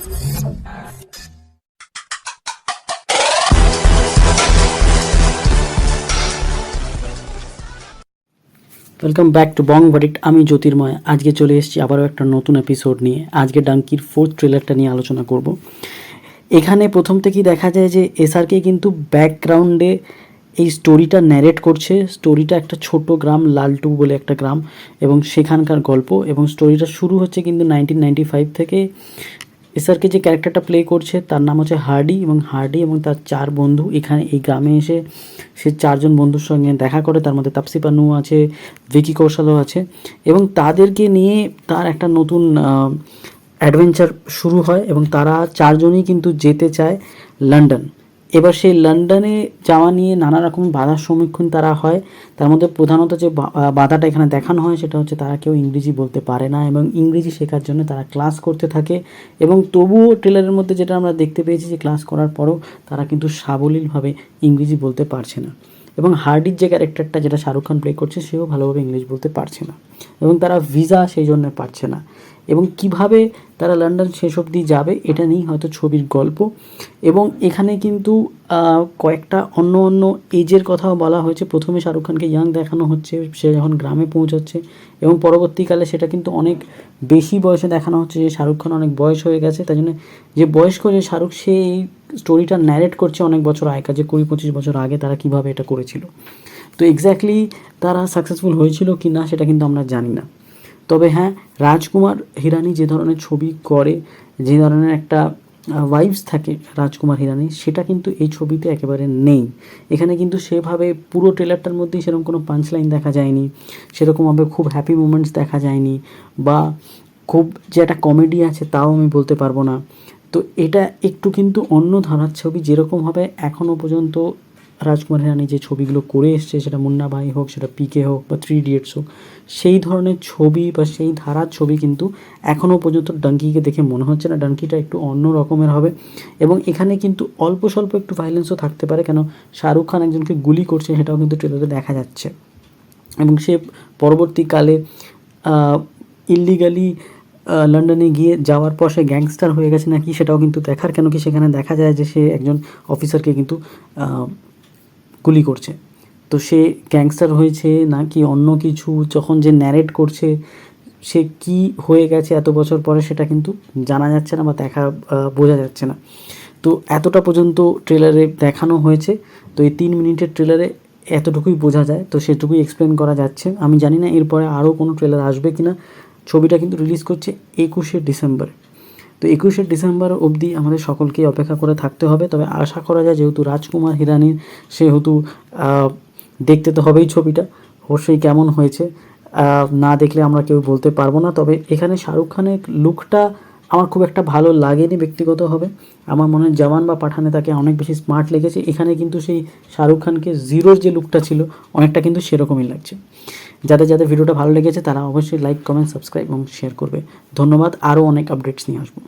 Welcome back to Bong verdict. আমি জ্যোতির্ময়। আজকে চলে এসেছি আবারও একটা নতুন এপিসোড নিয়ে। আজকে ডাঙ্কির 4th ট্রেলারটা নিয়ে আলোচনা করব। এখানে প্রথম থেকেই দেখা যায় যে এসআরকে কিন্তু ব্যাকগ্রাউন্ডে এই স্টোরিটা ন্যারেট করছে। স্টোরিটা একটা ছোট গ্রাম, লালটু বলে একটা গ্রাম, এবং সেখানকার গল্প। এবং স্টোরিটা শুরু হচ্ছে কিন্তু 1995 থেকে। এসআরকে যে ক্যারেক্টারটা প্লে করছে তার নাম হচ্ছে হার্ডি, এবং হার্ডি এবং তার 4 বন্ধু এখানে এই গ্রামে এসে সে 4 জন বন্ধুর সঙ্গে দেখা করে। তার মধ্যে তাপসি পান্নু আছে, ভিকি কৌশলও আছে, এবং তাদেরকে নিয়ে তার একটা নতুন অ্যাডভেঞ্চার শুরু হয়। এবং তারা 4 জনই কিন্তু যেতে চায় লন্ডন। এবার সেই লন্ডনে যাওয়া নিয়ে নানা রকম বাধার সম্মুখীন তারা হয়। তার মধ্যে প্রধানত যে বাধাটা এখানে দেখানো হয় সেটা হচ্ছে তারা কেউ ইংরেজি বলতে পারে না, এবং ইংরেজি শেখার জন্য তারা ক্লাস করতে থাকে। এবং তবুও ট্রেলারের মধ্যে যেটা আমরা দেখতে পেয়েছি যে ক্লাস করার পরও তারা কিন্তু সাবলীলভাবে ইংরেজি বলতে পারছে না। এবং হার্ডির যে ক্যারেক্টারটা যেটা শাহরুখ খান প্লে করছে সেও ভালোভাবে ইংলিশ বলতে পারছে না, এবং তারা ভিসা সেই জন্য পাচ্ছে না। এবং কিভাবে তারা লন্ডন শেষ অবধি যাবে এটা নিয়েই হয়তো ছবির গল্প। এবং এখানে কিন্তু কয়েকটা অন্য অন্য এজের কথাও বলা হয়েছে। প্রথমে শাহরুখ খানকে ইয়াং দেখানো হচ্ছে সে যখন গ্রামে পৌঁছাচ্ছে, এবং পরবর্তীকালে সেটা কিন্তু অনেক বেশি বয়সে দেখানো হচ্ছে যে শাহরুখ খান অনেক বয়স হয়ে গেছে। তাই জন্য যে বয়স্ক যে শাহরুখ, সে এই স্টোরিটা ন্যারেট করছে অনেক বছর আগেকার, যে 20-25 বছর আগে তারা কীভাবে এটা করেছিল। তো এক্স্যাক্টলি তারা সাকসেসফুল হয়েছিল কি না সেটা কিন্তু আমরা জানি না। তবে হ্যাঁ, রাজকুমার হিরানি যে ধরনের ছবি করে, যে ধরনের একটা ভাইবস থাকে রাজকুমার হিরানি, সেটা কিন্তু এই ছবিতে একেবারে নেই। এখানে কিন্তু সেভাবে পুরো ট্রেলারটার মধ্যেই সেরকম কোনো পাঞ্চ লাইন দেখা যায়নি, সেরকমভাবে খুব হ্যাপি মোমেন্টস দেখা যায়নি, বা খুব যে একটা কমেডি আছে তাও আমি বলতে পারবো না। তো এটা একটু কিন্তু অন্য ধারার ছবি। যেরকমভাবে এখনও পর্যন্ত রাজকুমার হিরানি যে ছবিগুলো করে এসছে, সেটা মুন্না ভাই হোক, সেটা পিকে হোক, বা 3 ইডিয়টস হোক, সেই ধরনের ছবি বা সেই ধারার ছবি কিন্তু এখনও পর্যন্ত ডাঙ্কিকে দেখে মনে হচ্ছে না। ডাঙ্কিটা একটু অন্য রকমের হবে। এবং এখানে কিন্তু অল্প স্বল্প একটু ভায়োলেন্সও থাকতে পারে, কেন শাহরুখ খান একজনকে গুলি করছে সেটাও কিন্তু ট্রেলারে দেখা যাচ্ছে। এবং সে পরবর্তীকালে ইল্লিগালি লন্ডনে গিয়ে যাওয়ার পর সে গ্যাংস্টার হয়ে গেছে নাকি সেটাও কিন্তু দেখার, কেন কি সেখানে দেখা যায় যে সে একজন অফিসারকে কিন্তু গুলি করছে। তো সে গ্যাংস্টার হয়েছে নাকি অন্য কিছু, যখন যে ন্যারেট করছে সে কি হয়ে গেছে এত বছর পরে সেটা কিন্তু জানা যাচ্ছে না বা বোঝা যাচ্ছে না। তো এতটা পর্যন্ত ট্রেলারে দেখানো হয়েছে। তো এই 3 মিনিটের ট্রেলারে এতটুকুই বোঝা যায়, তো সেটুকুই এক্সপ্লেন করা যাচ্ছে। আমি জানি না এরপরে আরও কোনো ট্রেলার আসবে কি না। ছবিটা কিন্তু রিলিজ করছে 21শে ডিসেম্বরে। তো 21শে ডিসেম্বর অবধি আমাদের সকলকেই অপেক্ষা করে থাকতে হবে। তবে আশা করা যায় যেহেতু রাজকুমার হিরানির, সেহেতু দেখতে তো হবেই ছবিটা অবশ্যই কেমন হয়েছে। না দেখলে আমরা কেউ বলতে পারবো না। তবে এখানে শাহরুখ খানের লুকটা আমার খুব একটা ভালো লাগেনি ব্যক্তিগতভাবে। আমার মনে হয় জওয়ান বা পাঠানে তাকে অনেক বেশি স্মার্ট লেগেছে। এখানে কিন্তু সেই শাহরুখ খানকে জিরোর যে লুকটা ছিল অনেকটা কিন্তু সেরকমই লাগছে। যাদের যাদের ভিডিওটা ভালো লেগেছে তারা অবশ্যই লাইক, কমেন্ট, সাবস্ক্রাইব এবং শেয়ার করবে। ধন্যবাদ। আরও অনেক আপডেটস নিয়ে আসবো।